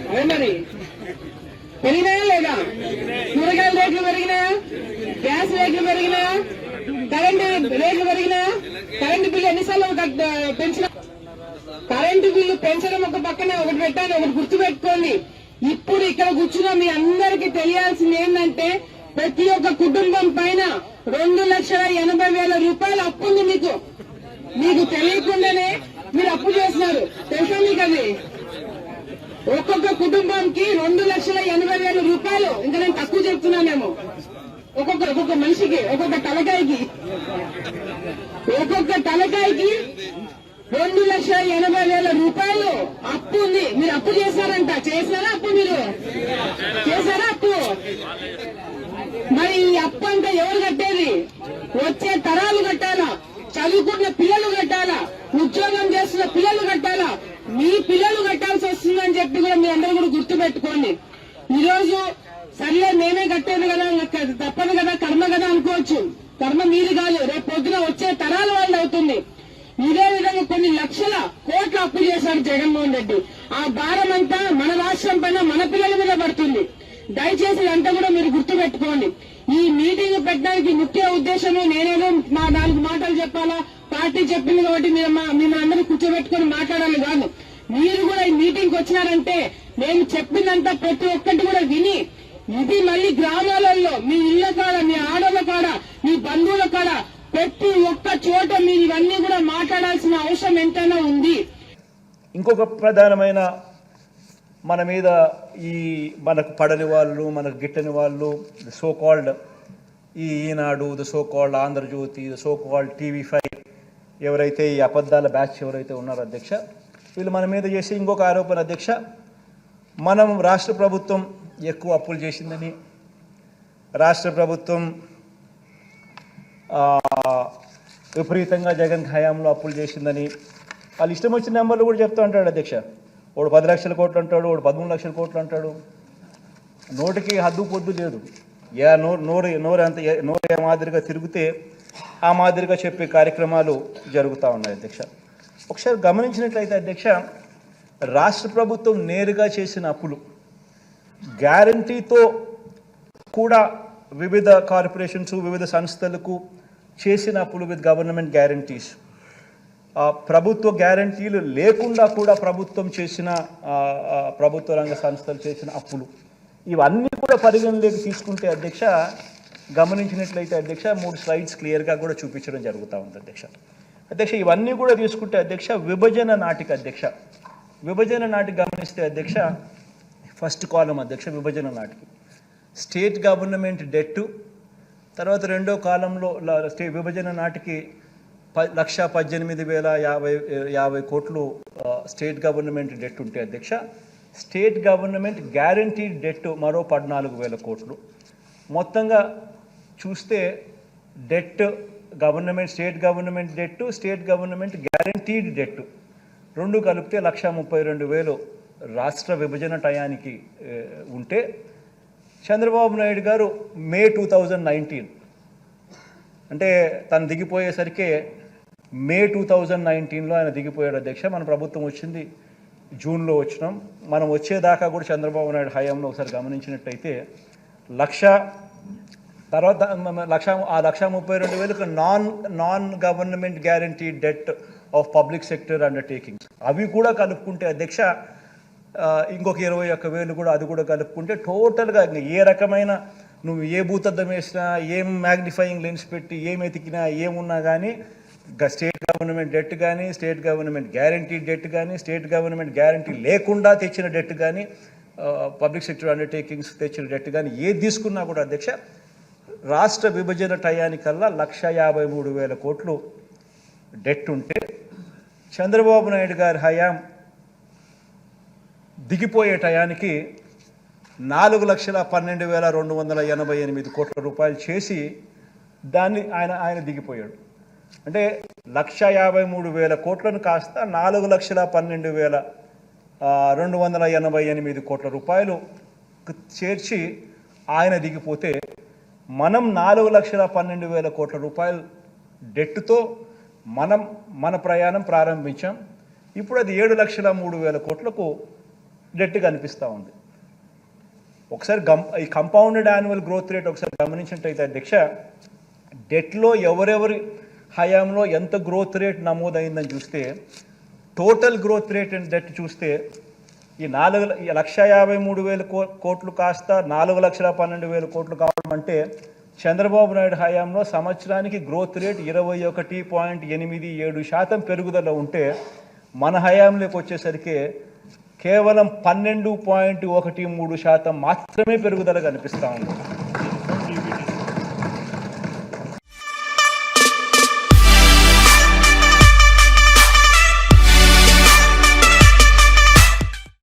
అదే మరి పెరిగినాయా లేదా? కూరగాయల రేట్లు పెరిగినాయా? గ్యాస్ రేట్లు పెరిగినాయా? కరెంటు రేట్లు పెరిగినాయా? కరెంటు బిల్లు ఎన్నిసార్లు పెంచిన? కరెంటు బిల్లు పెంచడం ఒక పక్కనే ఒకటి పెట్టాలి, ఒకటి గుర్తుపెట్టుకోండి. ఇప్పుడు ఇక్కడ కూర్చున్న మీ అందరికీ తెలియాల్సింది ఏంటంటే ప్రతి ఒక్క కుటుంబం పైన 2,80,000 రూపాయలు అప్పు ఉంది. మీకు తెలియకుండానే మీరు అప్పు చేస్తున్నారు, తెలుసా మీకు? అది ఒక్కొక్క కుటుంబానికి 2,80,000 రూపాయలు. ఇంకా నేను తక్కువ చెప్తున్నానేమో. ఒక్కొక్క మనిషికి, ఒక్కొక్క తలకాయకి 2,80,000 రూపాయలు అప్పు ఉంది. మీరు అప్పు చేశారంట. చేశారా అప్పు? మీరు చేశారా అప్పు? మరి ఈ అప్పు అంతా ఎవరు కట్టేది? వచ్చే తరాలు కట్టాలా? చదువుకున్న పిల్లలు కట్టాలా? ఉద్యోగం చేస్తున్న పిల్లలు కట్టాలా? మీ పిల్లలు కట్టాల్సి వస్తుందని చెప్పి కూడా మీ అందరూ కూడా గుర్తు పెట్టుకోండి. ఈరోజు సర్లే మేమే కట్టేది కదా, తప్పదు కదా, కర్మ కదా అనుకోవచ్చు. కర్మ మీది కాదు, రేపు పొద్దున వచ్చే తరాల వాళ్ళు అవుతుంది. ఇదే విధంగా కొన్ని లక్షల కోట్ల అప్పు చేశారు జగన్మోహన్ రెడ్డి. ఆ భారం అంతా మన రాష్ట్రం పైన, మన పిల్లల మీద పడుతుంది. దయచేసి ఇదంతా కూడా మీరు గుర్తు పెట్టుకోండి. ఈ మీటింగ్ పెట్టడానికి ముఖ్య ఉద్దేశము నేనేదో 4 మాటలు చెప్పాలా, పార్టీ చెప్పింది కాబట్టి మేము అందరూ కూర్చోబెట్టుకుని మాట్లాడాలి కాదు. మీరు కూడా ఈ మీటింగ్ వచ్చినారంటే నేను చెప్పిందంతా ప్రతి ఒక్కటి కూడా విని, ఇది మళ్ళీ గ్రామాలలో, మీ ఇళ్ల కాడ, మీ ఆడోళ్ళ కాడ, మీ బంధువుల కాడ, ప్రతి ఒక్క చోట మీరు ఇవన్నీ కూడా మాట్లాడాల్సిన అవసరం ఎంతైనా ఉంది. ఇంకొక ప్రధానమైన మన మీద ఈ మనకు పడని వాళ్ళు, మనకు గిట్టని వాళ్ళు, ద సో కాల్డ్ ఈ Eenadu, the so called Andhra Jyothi, the so called TV5 ఎవరైతే ఈ అబద్ధాల బ్యాచ్ ఎవరైతే ఉన్నారో అధ్యక్ష, వీళ్ళు మన మీద చేసే ఇంకొక ఆరోపణ అధ్యక్ష, మనం రాష్ట్ర ప్రభుత్వం ఎక్కువ అప్పులు చేసిందని, రాష్ట్ర ప్రభుత్వం విపరీతంగా జగన్ హయాంలో అప్పులు చేసిందని వాళ్ళు ఇష్టం వచ్చిన నెంబర్లు కూడా చెప్తూ ఉంటాడు అధ్యక్ష. వాడు 10 లక్షల కోట్లు అంటాడు, వాడు 13 లక్షల కోట్లు అంటాడు. నోటికి హద్దు పొద్దు లేదు. నోరు ఏ మాదిరిగా తిరిగితే ఆ మాదిరిగా చెప్పే కార్యక్రమాలు జరుగుతూ ఉన్నాయి అధ్యక్ష. ఒకసారి గమనించినట్లయితే అధ్యక్ష, రాష్ట్ర ప్రభుత్వం నేరుగా చేసిన అప్పులు, గ్యారంటీతో కూడా వివిధ కార్పొరేషన్స్, వివిధ సంస్థలకు చేసిన అప్పులు విత్ గవర్నమెంట్ గ్యారంటీస్, ప్రభుత్వ గ్యారంటీలు లేకుండా కూడా ప్రభుత్వం చేసిన, ప్రభుత్వ రంగ సంస్థలు చేసిన అప్పులు, ఇవన్నీ కూడా పరిగణలోకి తీసుకుంటే అధ్యక్ష, గమనించినట్లయితే అధ్యక్ష 3 స్లైడ్స్ క్లియర్గా కూడా చూపించడం జరుగుతూ ఉంది అధ్యక్ష. ఇవన్నీ కూడా తీసుకుంటే అధ్యక్ష, విభజన నాటికి అధ్యక్ష, విభజన నాటికి గమనిస్తే అధ్యక్ష, ఫస్ట్ కాలం అధ్యక్ష, విభజన నాటికి స్టేట్ గవర్నమెంట్ డెట్టు, తర్వాత రెండో కాలంలో విభజన నాటికి 1,18,050 కోట్లు స్టేట్ గవర్నమెంట్ డెట్ ఉంటే అధ్యక్ష, స్టేట్ గవర్నమెంట్ గ్యారంటీడ్ డెట్ మరో 14,000 కోట్లు. మొత్తంగా చూస్తే debt government, state government debt, state government guaranteed debt రెండు కలిపితే 1,32,000 రాష్ట్ర విభజన టయానికి ఉంటే, చంద్రబాబు నాయుడు గారు మే 2019 అంటే తను దిగిపోయేసరికి మే 2019లో ఆయన దిగిపోయాడు అధ్యక్ష. మన ప్రభుత్వం వచ్చింది జూన్లో వచ్చినాం. మనం వచ్చేదాకా కూడా చంద్రబాబు నాయుడు హయాంలో ఒకసారి గమనించినట్టయితే తర్వాత 1,32,000 non government guarantee det of public sector undertakings, అవి కూడా కలుపుకుంటే అధ్యక్ష ఇంకొక 21,000 కూడా, అది కూడా కలుపుకుంటే టోటల్గా ఏ రకమైన నువ్వు ఏ భూతద్దం వేసినా, ఏం మ్యాగ్నిఫైయింగ్ లెన్స్ పెట్టి ఏం ఎతికినా, ఏమున్నా కానీ స్టేట్ గవర్నమెంట్ డెట్ కానీ, స్టేట్ గవర్నమెంట్ గ్యారంటీ డెట్ కానీ, స్టేట్ గవర్నమెంట్ గ్యారంటీ లేకుండా తెచ్చిన డెట్ కానీ, పబ్లిక్ సెక్టర్ అండర్టేకింగ్స్ తెచ్చిన డెట్ కానీ ఏది తీసుకున్నా కూడా అధ్యక్ష, రాష్ట్ర విభజన టయానికల్లా 1,53,000 కోట్లు డెట్ ఉంటే, చంద్రబాబు నాయుడు గారి హయాం దిగిపోయే టయానికి 4,12,288 కోట్ల రూపాయలు చేసి దాన్ని ఆయన దిగిపోయాడు. అంటే 1,53,000 కోట్లను కాస్త 4,12,288 కోట్ల రూపాయలు చేర్చి ఆయన దిగిపోతే, మనం 4,12,000 కోట్ల రూపాయలు డెట్తో మన ప్రయాణం ప్రారంభించాం. ఇప్పుడు అది 7,03,000 కోట్లకు డెట్ కనిపిస్తూ ఉంది. ఒకసారి ఈ కంపౌండెడ్ యాన్యువల్ గ్రోత్ రేట్ ఒకసారి గమనించినట్టయితే అధ్యక్ష, డెట్లో ఎవరెవరి హయాంలో ఎంత గ్రోత్ రేట్ నమోదైందని చూస్తే, total growth rate and debt చూస్తే ఈ 4,53,000 కోట్లు కాస్త 4,12,000 కోట్లు కావడం అంటే చంద్రబాబు నాయుడు హయాంలో సంవత్సరానికి గ్రోత్ రేట్ 21.87% పెరుగుదల ఉంటే, మన హయాంలోకి వచ్చేసరికి కేవలం 12.13% మాత్రమే పెరుగుదల కనిపిస్తూ ఉంది.